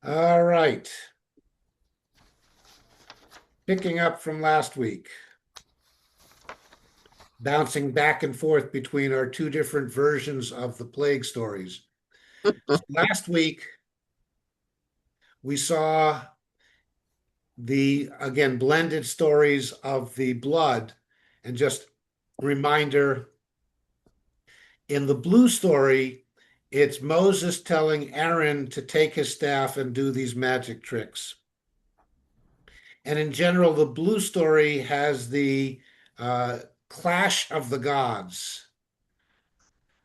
All right. Picking up from last week, bouncing back and forth between our two different versions of the plague stories. So last week, we saw the, again, blended stories of the blood. And just reminder, in the blue story, it's Moses telling Aaron to take his staff and do these magic tricks. And in general, the blue story has the uh, clash of the gods,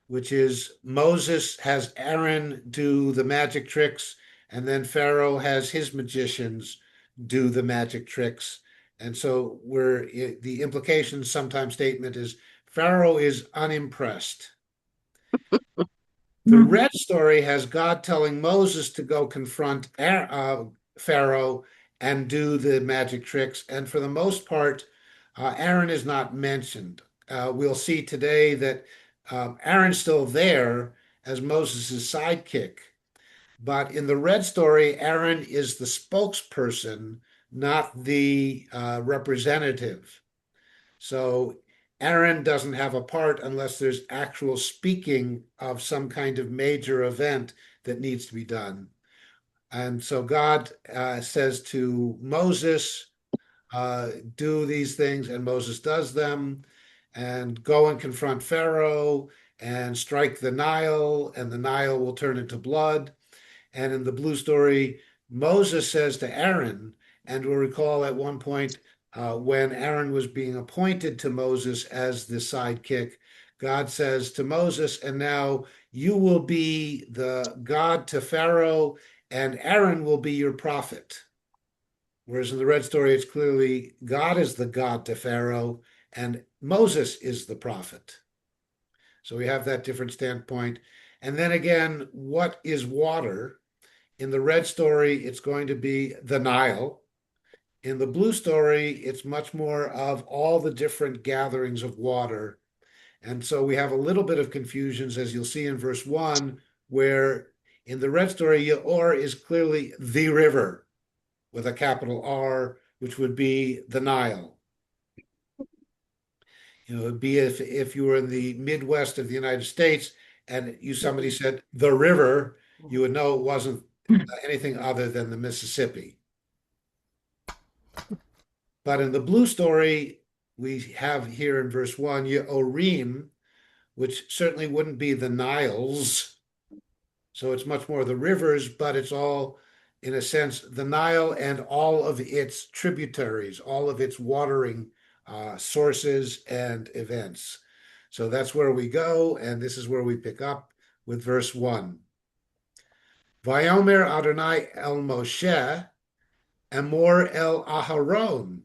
which is Moses has Aaron do the magic tricks, and then Pharaoh has his magicians do the magic tricks. And so the implication sometimes statement is Pharaoh is unimpressed. The red story has God telling Moses to go confront Pharaoh and do the magic tricks. And for the most part, Aaron is not mentioned. We'll see today that Aaron's still there as Moses' sidekick. But in the red story, Aaron is the spokesperson, not the representative. So Aaron doesn't have a part unless there's actual speaking of some kind of major event that needs to be done. And so God says to Moses, do these things, and Moses does them, and go and confront Pharaoh and strike the Nile, and the Nile will turn into blood. And in the blue story, Moses says to Aaron, and we'll recall at one point when Aaron was being appointed to Moses as the sidekick, God says to Moses, and now you will be the God to Pharaoh, and Aaron will be your prophet. Whereas in the red story, it's clearly God is the God to Pharaoh, and Moses is the prophet. So we have that different standpoint. And then again, what is water? In the red story, it's going to be the Nile. In the blue story, it's much more of all the different gatherings of water. And so we have a little bit of confusions, as you'll see in verse 1, where in the red story, Yor is clearly the river with a capital R, which would be the Nile. It'd be if you were in the Midwest of the United States and somebody said the river, you would know it wasn't anything other than the Mississippi. But in the blue story, we have here in verse 1, Ye'orim, which certainly wouldn't be the Niles. So it's much more the rivers, but it's all, in a sense, the Nile and all of its tributaries, all of its watering sources and events. So that's where we go, and this is where we pick up with verse 1. Vayomer Adonai el Moshe, Emor el Aharon,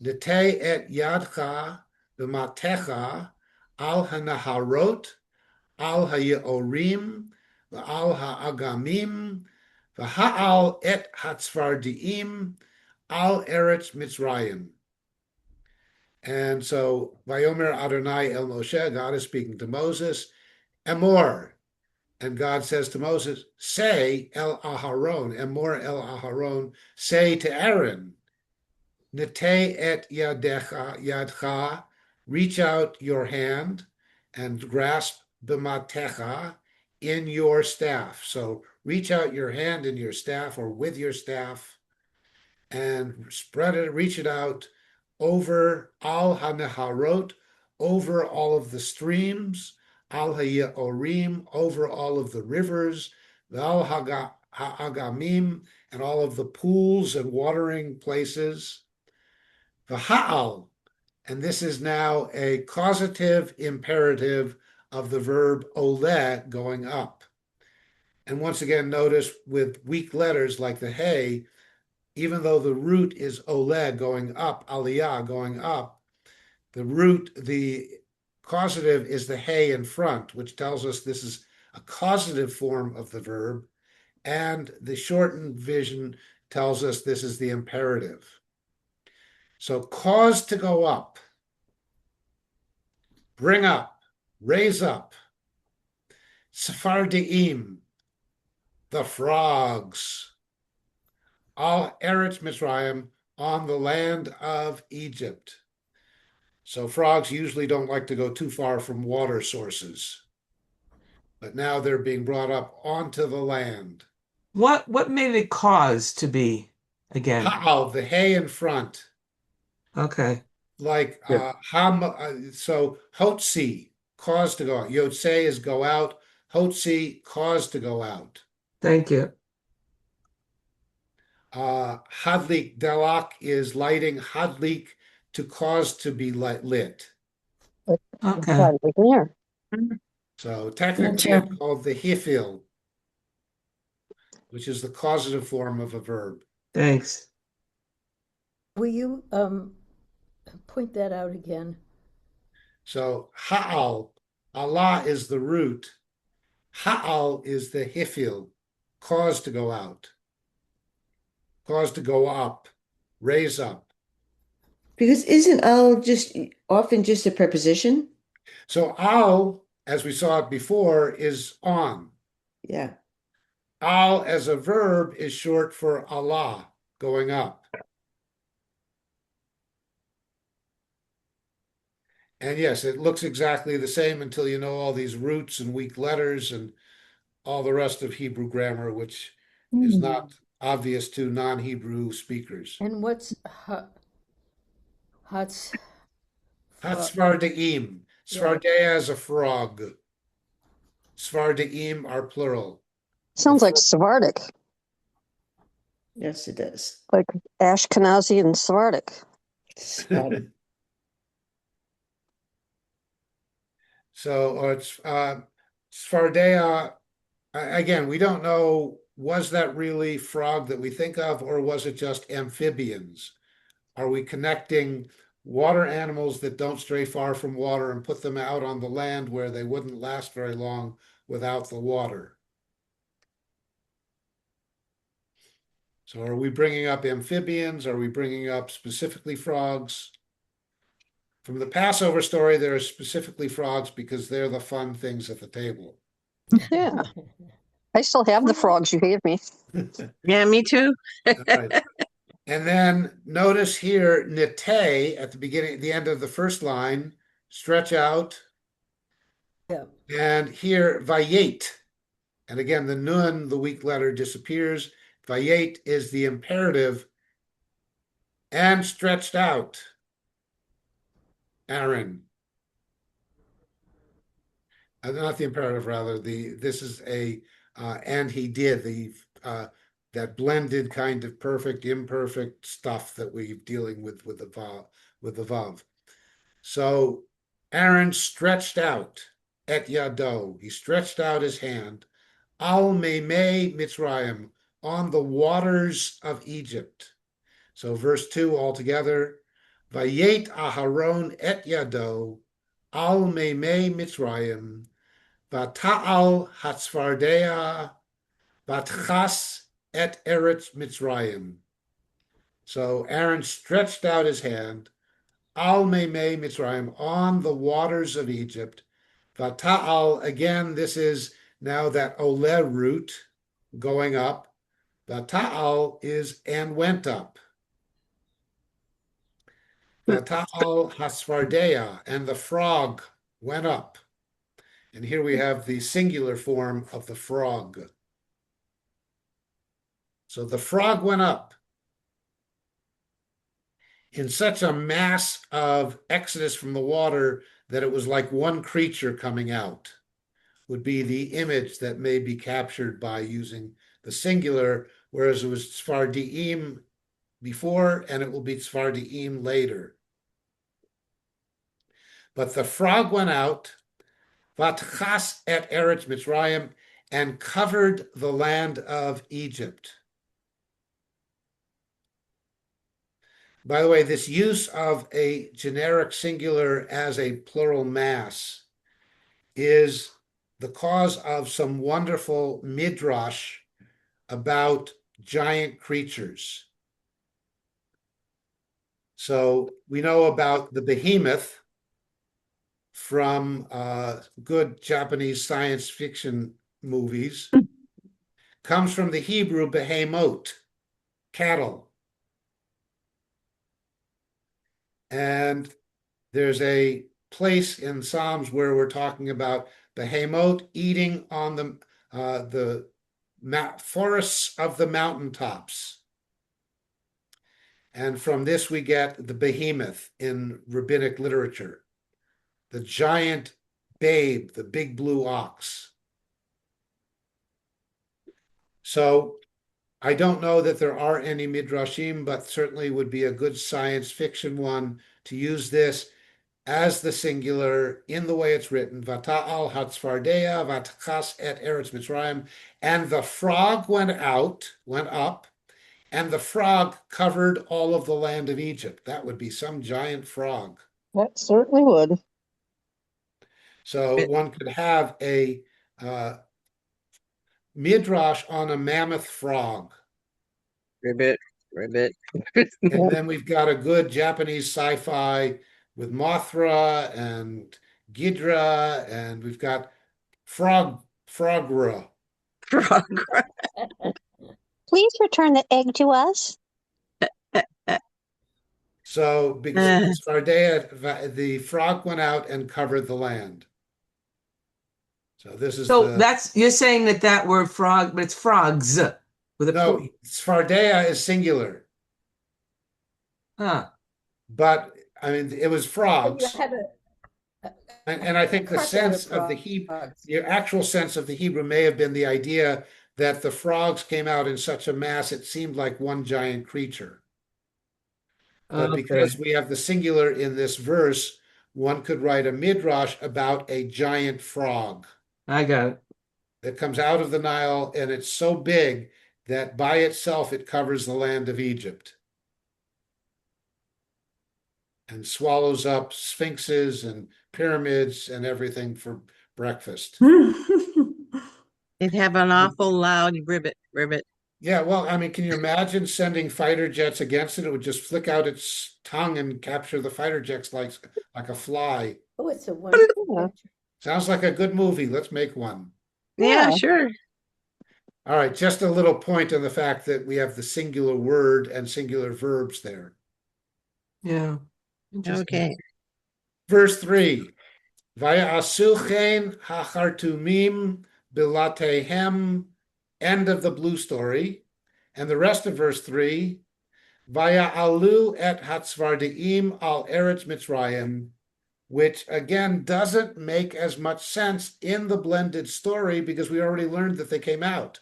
Nete et yadcha b'matecha al hanaharot, al hayeorim, v'al ha'agamim, v'ha'al et hatzvardiim, al eretz Mitzrayim. And so, Vayomer Adonai el Moshe, God is speaking to Moses, Emor. And God says to Moses, say el Aharon, Emor el Aharon, say to Aaron, Nete et yadcha, reach out your hand and grasp b'matecha, in your staff. So reach out your hand in your staff or with your staff and spread it, reach it out over al haneharot, over all of the streams, al hayeorim, over all of the rivers, al ha'agamim, and all of the pools and watering places. V'ha'al, and this is now a causative imperative of the verb ole, going up. And once again, notice with weak letters like the hey, even though the root is ole, going up, aliyah, going up, the causative is the hey in front, which tells us this is a causative form of the verb, and the shortened vision tells us this is the imperative. So cause to go up, bring up, raise up. Sephardiim, the frogs. al Eretz Mitzrayim, on the land of Egypt. So frogs usually don't like to go too far from water sources, but now they're being brought up onto the land. What made it cause to be again? Ha'al, the hay in front, Okay. like Yep. so hotzi, cause to go out. Yotzei is go out. Hotzi, cause to go out. Thank you. Hadlik delak is lighting. Hadlik, to cause to be lit. Okay. So That's technically it's called the hifil, which is the causative form of a verb. Thanks. Will you point that out again? So ha'al, Allah is the root. Ha'al is the hifil, cause to go out, cause to go up, raise up. Because isn't al just often just a preposition? So al, as we saw it before, is on. Yeah. Al as a verb is short for Allah, going up. And yes, it looks exactly the same until you know all these roots and weak letters and all the rest of Hebrew grammar, which is not obvious to non-Hebrew speakers. And what's Hat's Hatzvardeim. yeah. Svardea is a frog. Svardeim are plural. Sounds like Sephardic, Yes, it does. like Ashkenazi and Sephardic. So, or it's Svardea. Again, we don't know, was that really frog that we think of, or was it just amphibians? Are we connecting water animals that don't stray far from water and put them out on the land where they wouldn't last very long without the water? So are we bringing up amphibians? Are we bringing up specifically frogs? From the Passover story, there are specifically frogs because they're the fun things at the table. Yeah. I still have the frogs you gave me. Yeah, me too. Right. And then notice here, nete at the beginning, the end of the first line, stretch out. Yeah. And here, vayet. And again, the nun, the weak letter, disappears. Vayet is the imperative and stretched out. Aaron. Not the imperative, rather. This is a and he did that blended kind of perfect, imperfect stuff that we're dealing with the vav. So Aaron stretched out et yado. He stretched out his hand al meimei Mitzrayim, on the waters of Egypt. So verse 2 altogether. Vayet Aharon et yado al meimei Mitzrayim. Vata'al hatzvardea vatchas et eretz Mitzrayim. So Aaron stretched out his hand, al meimei Mitzrayim, on the waters of Egypt. Vata'al, again, this is now that ole root going up. Vata'al is and went up. Vata'al hasvardea, and the frog went up. And here we have the singular form of the frog. So the frog went up. In such a mass of exodus from the water that it was like one creature coming out, would be the image that may be captured by using the singular, whereas it was tzfardiim before and it will be tzfardiim later. But the frog went out, vatchas et eretz Mitzrayim, and covered the land of Egypt. By the way, this use of a generic singular as a plural mass is the cause of some wonderful midrash about giant creatures. So we know about the behemoth from good Japanese science fiction movies, comes from the Hebrew behemoth. cattle. And there's a place in Psalms where we're talking about behemoth eating on the forests of the mountaintops. And from this we get the behemoth in rabbinic literature, the giant babe, the big blue ox. So I don't know that there are any midrashim, but certainly would be a good science fiction one to use this as the singular in the way it's written. Vata'al hatzvardeya vatachas et eretz Mitzrayim, and the frog went up, and the frog covered all of the land of Egypt. That would be some giant frog. That certainly would. So one could have a midrash on a mammoth frog. Ribbit, ribbit. And then we've got a good Japanese sci-fi with Mothra and Ghidra, and we've got Frogra. Frog. Please return the egg to us. So because Svardea, the frog went out and covered the land. So this is So that's, you're saying that word frog, but it's frogs with a no, P. Svardea is singular, Huh. but I mean it was You frogs. have And I think the carpet of sense of the Hebrew, frogs. the actual sense of the Hebrew may have been the idea that the frogs came out in such a mass it seemed like one giant creature. But Okay. because we have the singular in this verse, one could write a midrash about a giant frog I got it. that comes out of the Nile, and it's so big that by itself it covers the land of Egypt and swallows up sphinxes and pyramids and everything for breakfast. It'd have an awful loud ribbit, ribbit. Yeah, well, I mean, can you imagine sending fighter jets against it? It would just flick out its tongue and capture the fighter jets like a fly. Oh, it's a wonderful Yeah. picture. Sounds like a good movie. Let's make one. Yeah, Yeah. sure. All right, just a little point on the fact that we have the singular word and singular verbs there. Yeah. Interesting. Okay. Verse 3, Vayasuchen hachartumim bilatehem, end of the blue story. And the rest of verse 3, Vaya'alu et hatzvardeim al eretz Mitzrayim, which again doesn't make as much sense in the blended story because we already learned that they came out.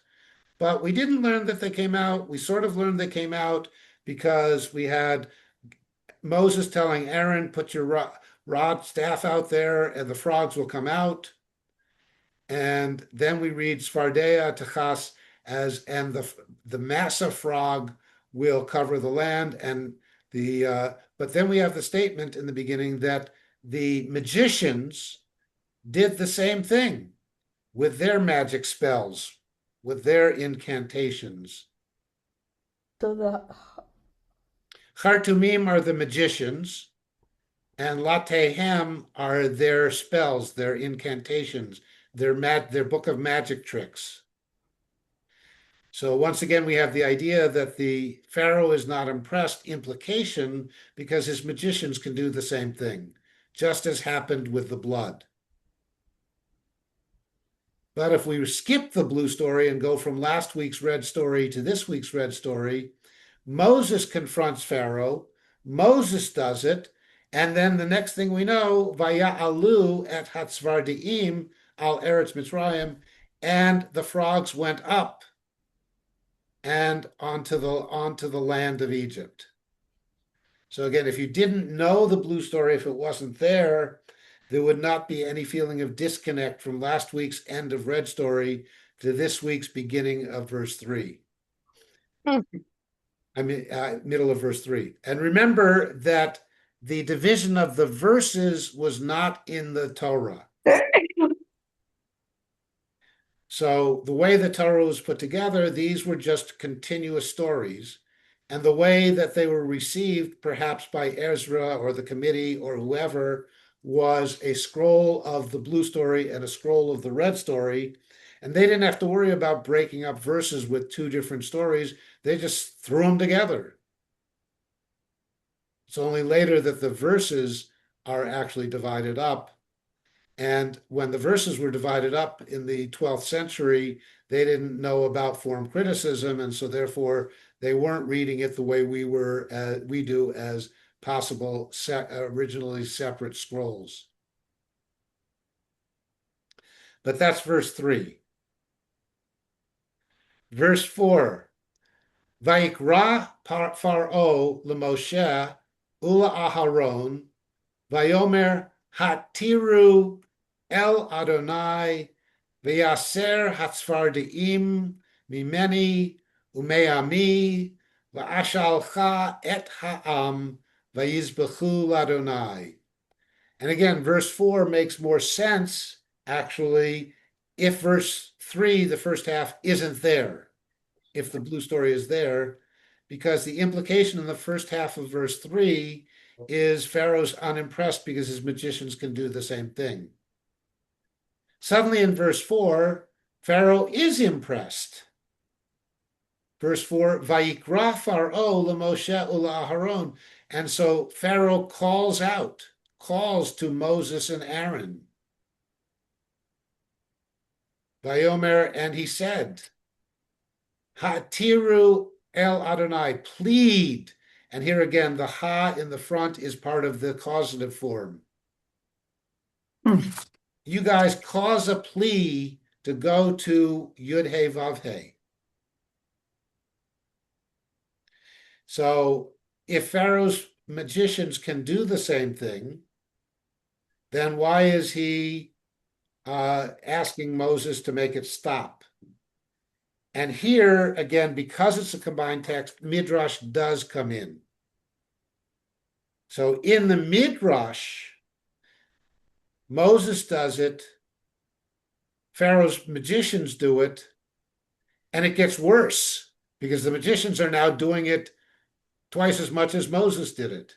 But we didn't learn that they came out. We sort of learned they came out because we had Moses telling Aaron, put your rod staff out there and the frogs will come out. And then we read Svardea Techas as, and the massa frog will cover the land. And but then we have the statement in the beginning that the magicians did the same thing with their magic spells, with their incantations. So the Chartumim are the magicians, and Latehem are their spells, their incantations, their book of magic tricks. So once again, we have the idea that the Pharaoh is not impressed, implication, because his magicians can do the same thing, just as happened with the blood. But if we skip the blue story and go from last week's red story to this week's red story, Moses confronts Pharaoh, Moses does it, and then the next thing we know, Vaya'alu et hatzvardeim al eretz Mitzrayim, and the frogs went up and onto the land of Egypt. So again, if you didn't know the blue story, if it wasn't there would not be any feeling of disconnect from last week's end of red story to this week's beginning of verse 3. I mean, middle of verse 3. And remember that the division of the verses was not in the Torah. So the way the Torah was put together, these were just continuous stories. And the way that they were received, perhaps by Ezra or the committee or whoever, was a scroll of the blue story and a scroll of the red story. And they didn't have to worry about breaking up verses with two different stories. They just threw them together. It's only later that the verses are actually divided up. And when the verses were divided up in the 12th century, they didn't know about form criticism, and so therefore they weren't reading it the way we do as possible originally separate scrolls. But that's verse 3. Verse 4. Vayikra Paro leMoshe ula Aharon Vayomer Hatiru El Adonai Vayaser Hatzfardiim Mimeni Umeami Va'ashalcha Et Ha'am Vayizbechu Adonai. And again, verse 4 makes more sense, actually, if verse 3, the first half, isn't there, if the blue story is there, because the implication in the first half of verse 3 is Pharaoh's unimpressed because his magicians can do the same thing. Suddenly in verse 4, Pharaoh is impressed. Verse 4, Vayikra Pharaoh leMoshe ula Aharon. And so Pharaoh calls to Moses and Aaron. Vayomer, and he said, Hatiru El Adonai, plead. And here again, the ha in the front is part of the causative form. You guys cause a plea to go to Yud He Vav He. So if Pharaoh's magicians can do the same thing, then why is he asking Moses to make it stop? And here, again, because it's a combined text, Midrash does come in. So in the Midrash, Moses does it, Pharaoh's magicians do it, and it gets worse because the magicians are now doing it twice as much as Moses did it.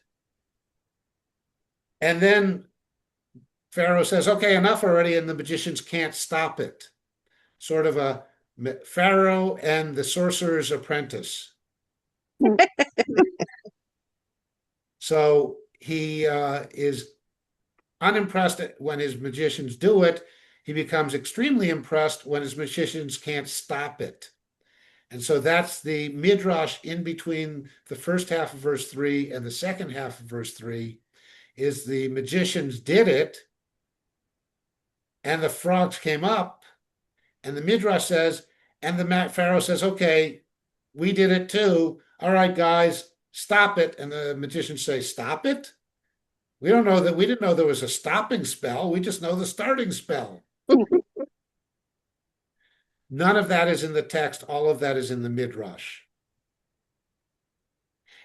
And then Pharaoh says, okay, enough already, and the magicians can't stop it. Sort of a Pharaoh and the sorcerer's apprentice. So he is unimpressed when his magicians do it. He becomes extremely impressed when his magicians can't stop it. And so that's the midrash in between the first half of verse 3 and the second half of verse 3 is the magicians did it and the frogs came up, and the midrash says, and the Pharaoh says, okay, we did it too. All right, guys, stop it. And the magicians say, stop it? We don't know that. We didn't know there was a stopping spell. We just know the starting spell. None of that is in the text. All of that is in the midrash.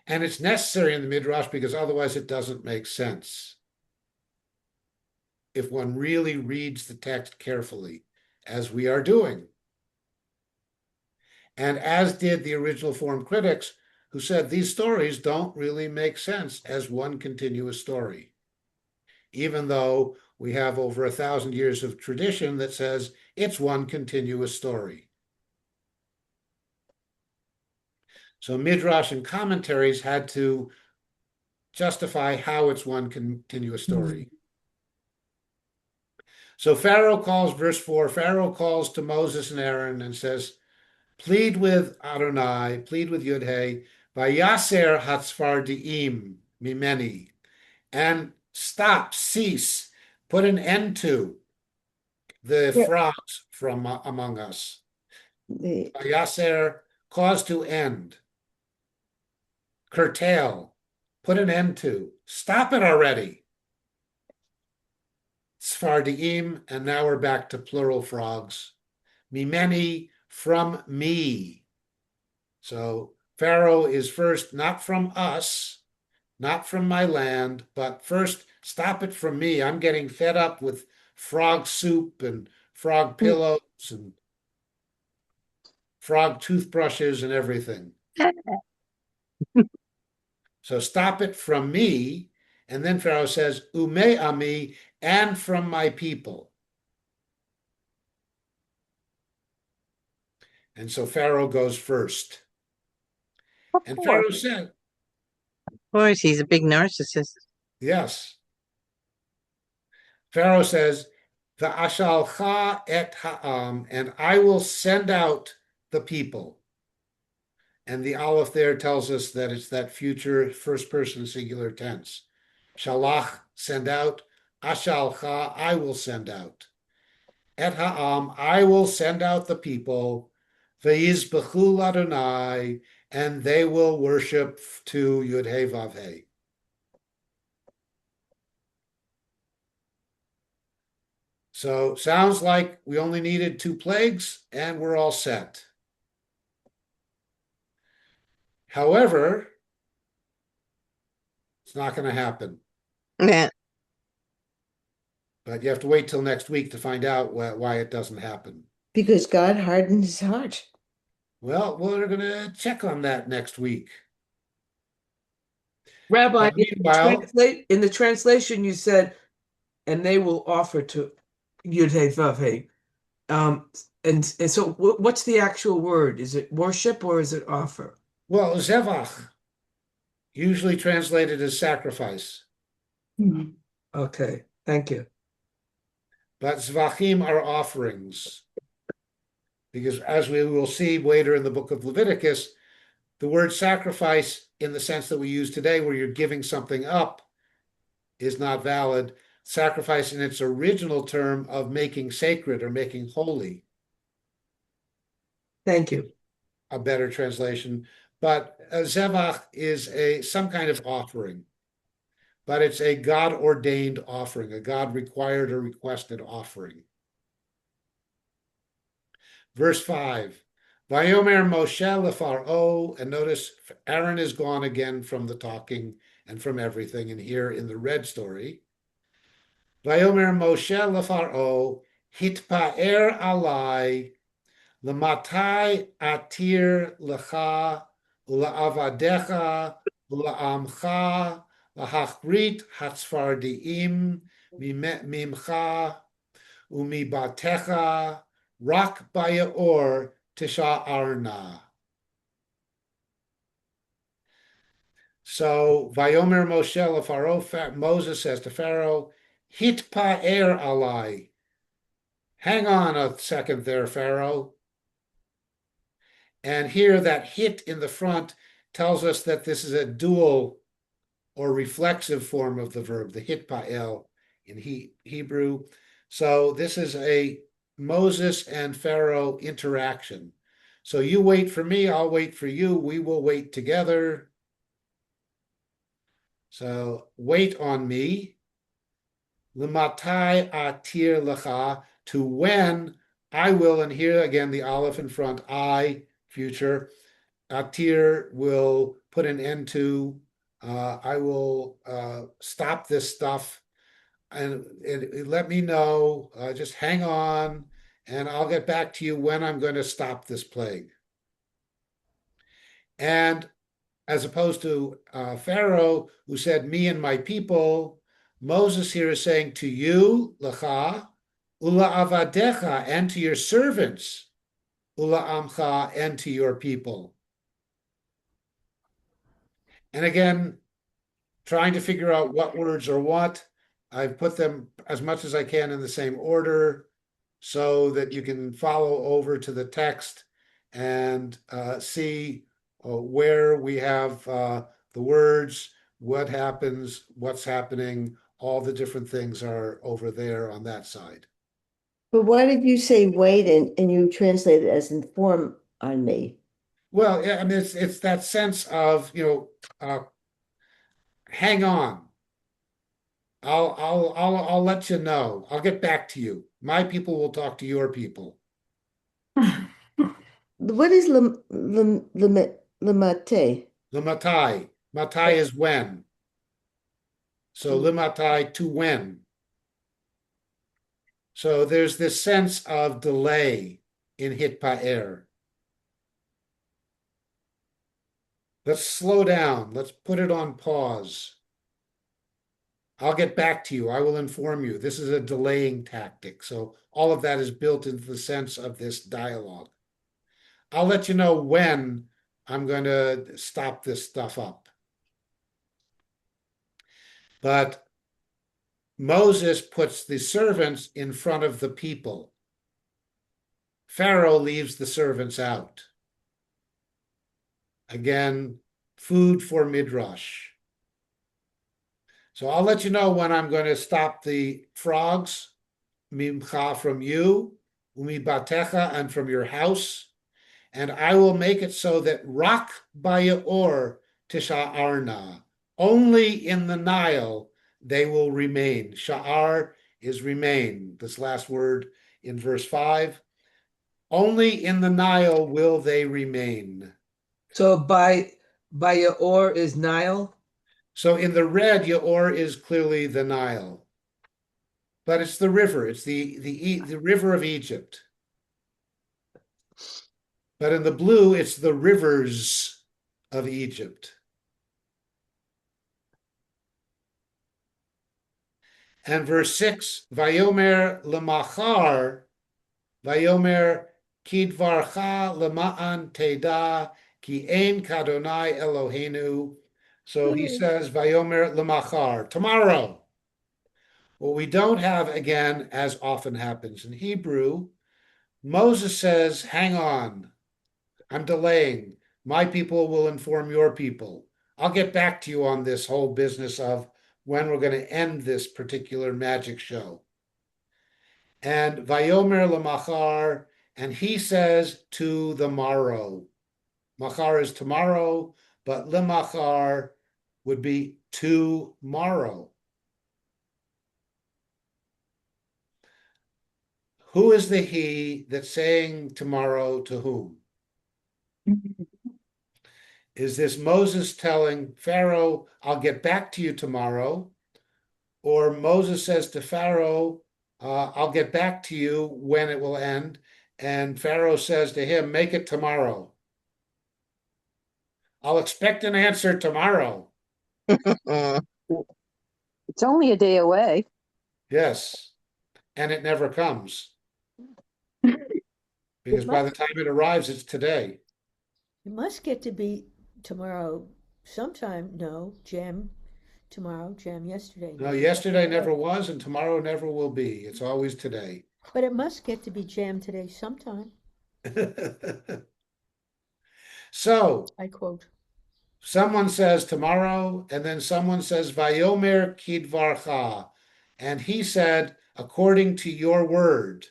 And it's necessary in the midrash because otherwise it doesn't make sense. If one really reads the text carefully, as we are doing. And as did the original form critics, who said these stories don't really make sense as one continuous story, even though we have over 1,000 years of tradition that says it's one continuous story. So Midrash and commentaries had to justify how it's one continuous story. So Pharaoh calls, verse 4, Pharaoh calls to Moses and Aaron and says, plead with Adonai, plead with Yud He, Vayaser Hatzfardiim Mimeni, and stop, cease, put an end to the frogs from among us. Vayaser, cause to end. Curtail, put an end to. Stop it already. Sfardiim, and now we're back to plural frogs. Mimeni, from me. So Pharaoh is first not from us, not from my land, but first stop it from me. I'm getting fed up with frog soup and frog pillows and frog toothbrushes and everything. So stop it from me. And then Pharaoh says, Ume ami, and from my people. And so Pharaoh goes first. Of And course. Pharaoh said, Of course, he's a big narcissist. yes. Pharaoh says, Va'ashalcha et ha'am, and I will send out the people. And the aleph there tells us that it's that future first person singular tense. Shalach, send out. Ashalcha, I will send out. Et ha'am, I will send out the people. Ve'yizbechu Adonai, and they will worship to Yud He Vav He. So sounds like we only needed 2 plagues and we're all set. However, it's not going to happen. Yeah. But you have to wait till next week to find out why it doesn't happen. Because God hardened his heart. Well, we're going to check on that next week. Rabbi, Meanwhile, in the translation, you said, and they will offer to Yud Hey Vav Hey. And so what's the actual word? Is it worship or is it offer? well, zevach, usually translated as sacrifice, Okay, thank you. but zvachim are offerings. Because as we will see later in the book of Leviticus, the word sacrifice, in the sense that we use today, where you're giving something up, is not valid. Sacrifice in its original term of making sacred or making holy, Thank you. a better translation. But zevach is some kind of offering, but it's a God-ordained offering, a God-required or requested offering. Verse 5, Vayomer Moshe leFaro, and notice Aaron is gone again from the talking and from everything, and here in the red story. Vayomer Moshe leFaro, hitpa'er alai, lematai atir lecha, ula'avadecha, ula'amcha, lahachrit hatzfardiim, mimcha, umibatecha, rak bayaor tisha arna. So Vayomer Moshe leFaro, Moses says to Pharaoh, Hitpa'er alai. Hang on a second there, Pharaoh. And here that hit in the front tells us that this is a dual or reflexive form of the verb, the hitpa'el in Hebrew. So this is a Moses and Pharaoh interaction. So you wait for me, I'll wait for you, we will wait together. So wait on me. L'matai atir lecha, to when I will, and here again the aleph in front, I, future, atir will put an end to, I will stop this stuff, and let me know, just hang on, and I'll get back to you when I'm going to stop this plague. And as opposed to Pharaoh, who said, me and my people, Moses here is saying to you, lecha, ula avadecha, and to your servants, ula amcha, and to your people. And again, trying to figure out what words are what. I've put them as much as I can in the same order so that you can follow over to the text and see where we have the words, what happens, what's happening, all the different things are over there on that side. But why did you say wait and you translate it as inform on me? Well, I mean, it's that sense of, hang on. I'll let you know. I'll get back to you. My people will talk to your people. What is lemate? Limatai. Matai is when. So limatai, to when. So there's this sense of delay in hitpa'er. Let's slow down. Let's put it on pause. I'll get back to you. I will inform you. This is a delaying tactic. So all of that is built into the sense of this dialogue. I'll let you know when I'm going to stop this stuff up. But Moses puts the servants in front of the people. Pharaoh leaves the servants out. Again, food for Midrash. So I'll let you know when I'm going to stop the frogs, mimcha, from you, umibatecha, and from your house. And I will make it so that rak bayaor tisha'arna, only in the Nile they will remain. Sha'ar is remain, this last word in verse 5. Only in the Nile will they remain. So by Yaor is Nile. So in the red, Yaor is clearly the Nile. But it's the river, it's the river of Egypt. But in the blue, it's the rivers of Egypt. And verse 6, Vayomer lemachar, Vayomer kidvarcha lema'an teda, ki ein kadonai Eloheinu. So he says, Vayomer lemachar, tomorrow. What we don't have, again, as often happens in Hebrew, Moses says, hang on, I'm delaying. My people will inform your people. I'll get back to you on this whole business of when we're going to end this particular magic show. And Vayomer lemachar, and he says to the morrow. Machar is tomorrow, but lemachar would be tomorrow. Who is the he that's saying tomorrow to whom? Is this Moses telling Pharaoh, I'll get back to you tomorrow? Or Moses says to Pharaoh, I'll get back to you when it will end. And Pharaoh says to him, make it tomorrow. I'll expect an answer tomorrow. It's only a day away. Yes. And it never comes. Because by the time it arrives, it's today. It must get to be tomorrow sometime. No, jam tomorrow, jam yesterday. No, yesterday never was, and tomorrow never will be. It's always today. But it must get to be jam today sometime. So, I quote. someone says tomorrow, and then someone says, Vayomer kidvarcha. And he said, according to your word.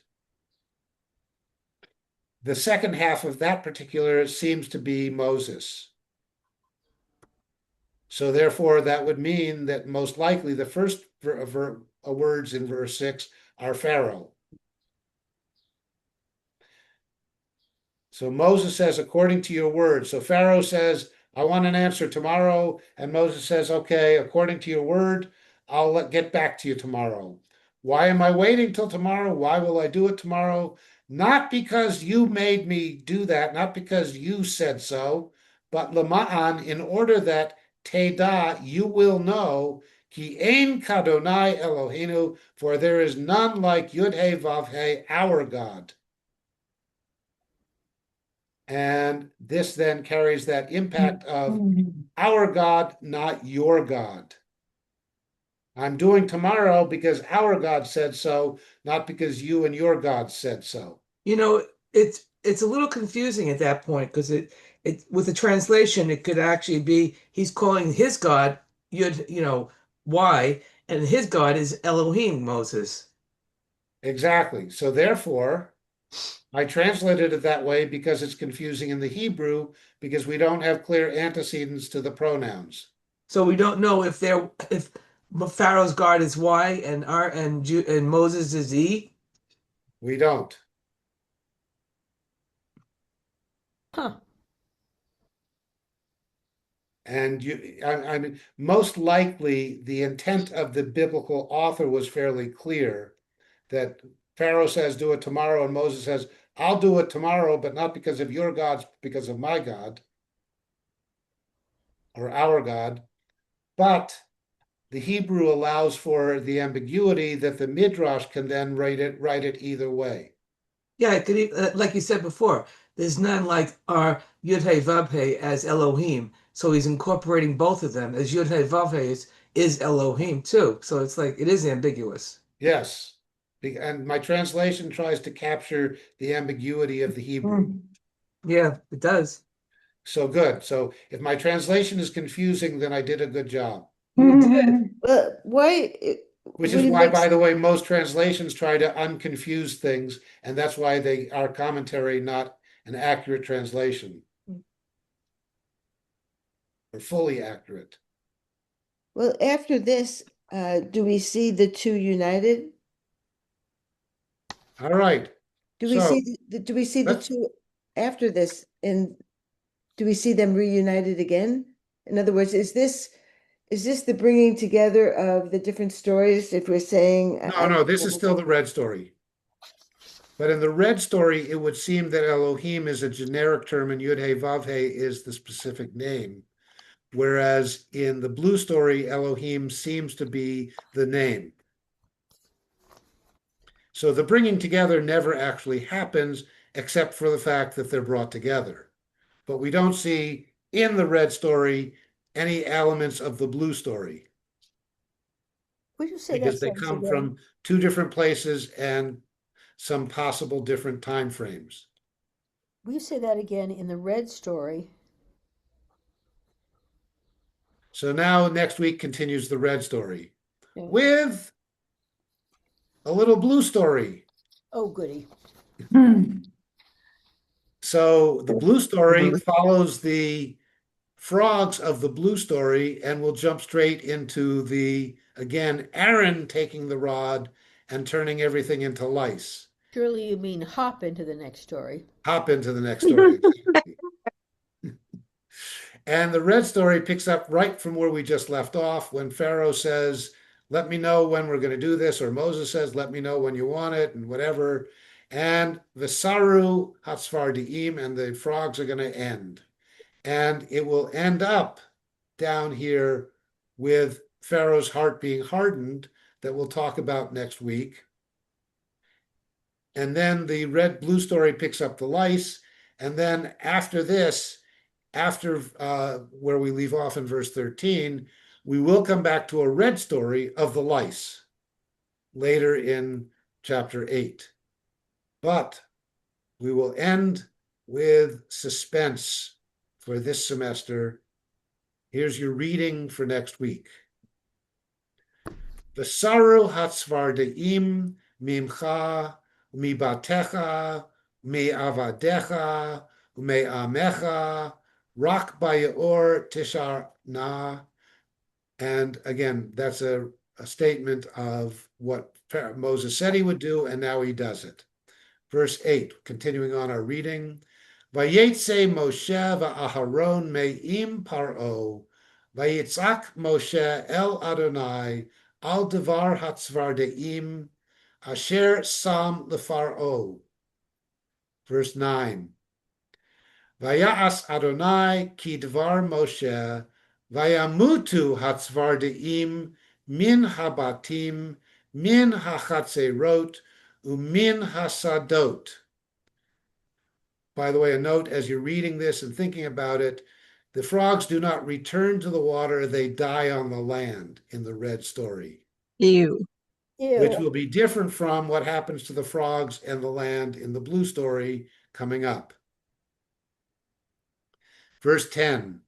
The second half of that particular seems to be Moses. So therefore, that would mean that most likely the first words in verse 6 are Pharaoh. So Moses says, according to your word. So Pharaoh says, I want an answer tomorrow. And Moses says, okay, according to your word, I'll get back to you tomorrow. Why am I waiting till tomorrow? Why will I do it tomorrow? Not because you made me do that, not because you said so, but lema'an, in order that teda, you will know, ki ein kadonai Eloheinu, for there is none like Yud-He Vav-He, our God. And this then carries that impact of our God, not your God. I'm doing tomorrow because our God said so, not because you and your God said so. You know, it's a little confusing at that point because it with the translation it could actually be he's calling his God Yud, why, and his God is Elohim, Moses. Exactly. So therefore, I translated it that way because it's confusing in the Hebrew because we don't have clear antecedents to the pronouns. So we don't know if Pharaoh's God is Y and Moses is E. We don't. Huh. And I mean, most likely the intent of the biblical author was fairly clear that Pharaoh says, do it tomorrow, and Moses says, I'll do it tomorrow, but not because of your gods, because of my God or our God. But the Hebrew allows for the ambiguity that the Midrash can then write it either way. Yeah, it could like you said before, there's none like our Yud Hey Vav Hey as Elohim. So he's incorporating both of them as Yud Hey Vav Hey is Elohim too. So it's like it is ambiguous. Yes. And my translation tries to capture the ambiguity of the Hebrew. Yeah, it does. So good. So if my translation is confusing, then I did a good job. You did. Well, why Which is would it why, make by the way, most translations try to unconfuse things, and that's why they are commentary, not an accurate translation or fully accurate. well after this? Do we see the two united? All right. Do we So see do we see the let's two after this? And do we see them reunited again? In other words, is this the bringing together of the different stories? If we're saying, no, this is still the red story. But in the red story, it would seem that Elohim is a generic term and Yud Hey Vav Hey is the specific name. Whereas in the blue story, Elohim seems to be the name. So the bringing together never actually happens, except for the fact that they're brought together. But we don't see in the red story any elements of the blue story Would you say that because they sentence come again? from two different places and some possible different time frames. Will you say that again in the red story? So now next week continues the red story Yeah. with a little blue story. Oh, goody. So the blue story Blue. follows the frogs of the blue story and will jump straight into the, again, Aaron taking the rod and turning everything into lice. Surely you mean hop into the next story. Hop into the next story. And the red story picks up right from where we just left off when Pharaoh says, let me know when we're going to do this, or Moses says, let me know when you want it, and whatever. And the Saru Hatzvardiim and the frogs are going to end. And it will end up down here with Pharaoh's heart being hardened, that we'll talk about next week. And then the red blue story picks up the lice. And then after this, after where we leave off in verse 13, we will come back to a red story of the lice later in chapter 8. But we will end with suspense for this semester. Here's your reading for next week. V'saru hatzvardeim mimcha umibatecha me'avadecha ume'amecha rak bayaor tishar na. And again, that's a statement of what Moses said he would do, and now he does it. Verse 8, continuing on our reading. Vayetze Moshe va'aharon me'im paro, vayitzak Moshe el Adonai al devar hatzvardeim asher sam lefaro. Verse 9. Vayas Adonai ki dvar Moshe vayamutu hatzvardeim min habatim min hachatzerot umin hasadot. By the way, a note as you're reading this and thinking about it, the frogs do not return to the water, they die on the land in the red story, Ew. which Ew. will be different from what happens to the frogs and the land in the blue story coming up. Verse 10,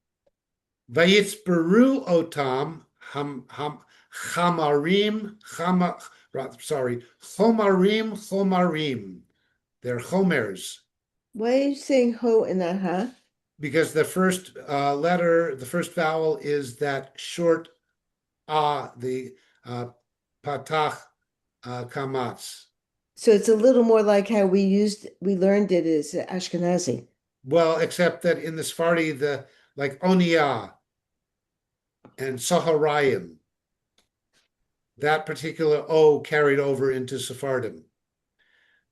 Vayitzberu otam chamarim, chomarim. They're chomers. why are you saying ho and not ha? Because the first letter, the first vowel is that short the patach kamatz. So it's a little more like how we learned it as Ashkenazi. Well, except that in the Sephardi, the like Oniyah and Saharayim, that particular O carried over into Sephardim.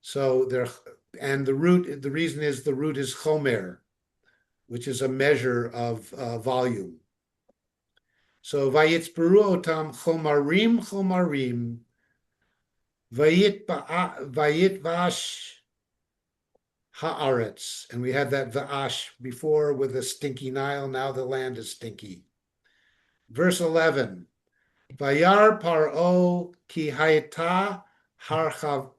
So there, and the reason is the root is chomer, which is a measure of volume. So vayitzberu otam chomarim, vayit vash haaretz. And we had that va'ash before with the stinky Nile. Now the land is stinky. Verse 11. Vayar paro ki hayta harvacha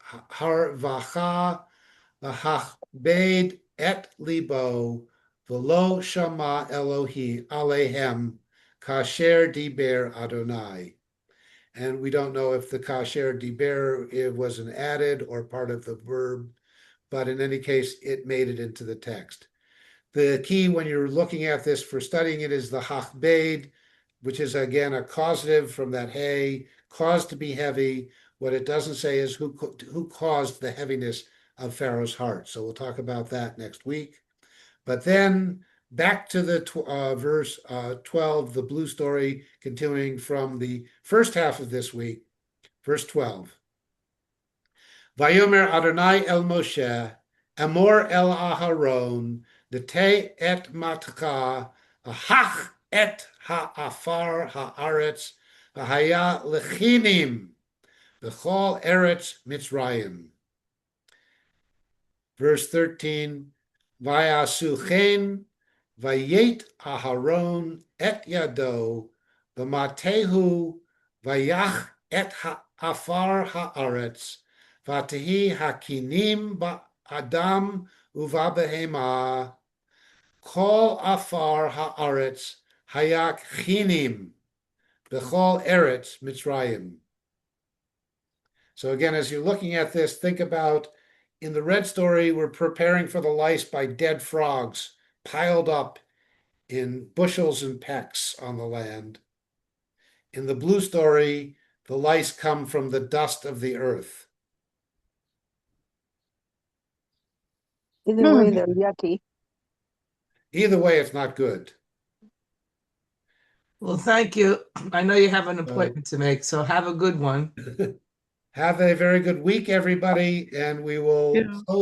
v'hachbed et libo v'lo shama Elohi alehem kasher diber Adonai. And we don't know if the kasher diber was an added or part of the verb, but in any case, it made it into the text. The key when you're looking at this for studying it is the hachbed, which is again a causative from that hay, caused to be heavy. What it doesn't say is who caused the heaviness of Pharaoh's heart. So we'll talk about that next week. But then back to the verse 12, the blue story, continuing from the first half of this week, verse 12. Vayomer Adonai el Moshe, Amor el Aharon, Nete et matcha, Ahach et ha'afar ha'aretz, V'haya lechinim, V'chol eretz Mitzrayim. Verse 13, Vayasuchen, Vayet Aharon et Yado, V'matehu, Vayach et ha'afar ha'aretz, Vatahi hakinim ba'adam uvabehema, kol afar ha'aretz hayak chinim, bechol eretz Mitzrayim. So again, as you're looking at this, think about in the red story, we're preparing for the lice by dead frogs piled up in bushels and pecks on the land. In the blue story, the lice come from the dust of the earth. Either way, they're yucky. Either way, it's not good. Well, thank you. I know you have an appointment to make, so have a good one. Have a very good week, everybody, and we will Yeah. close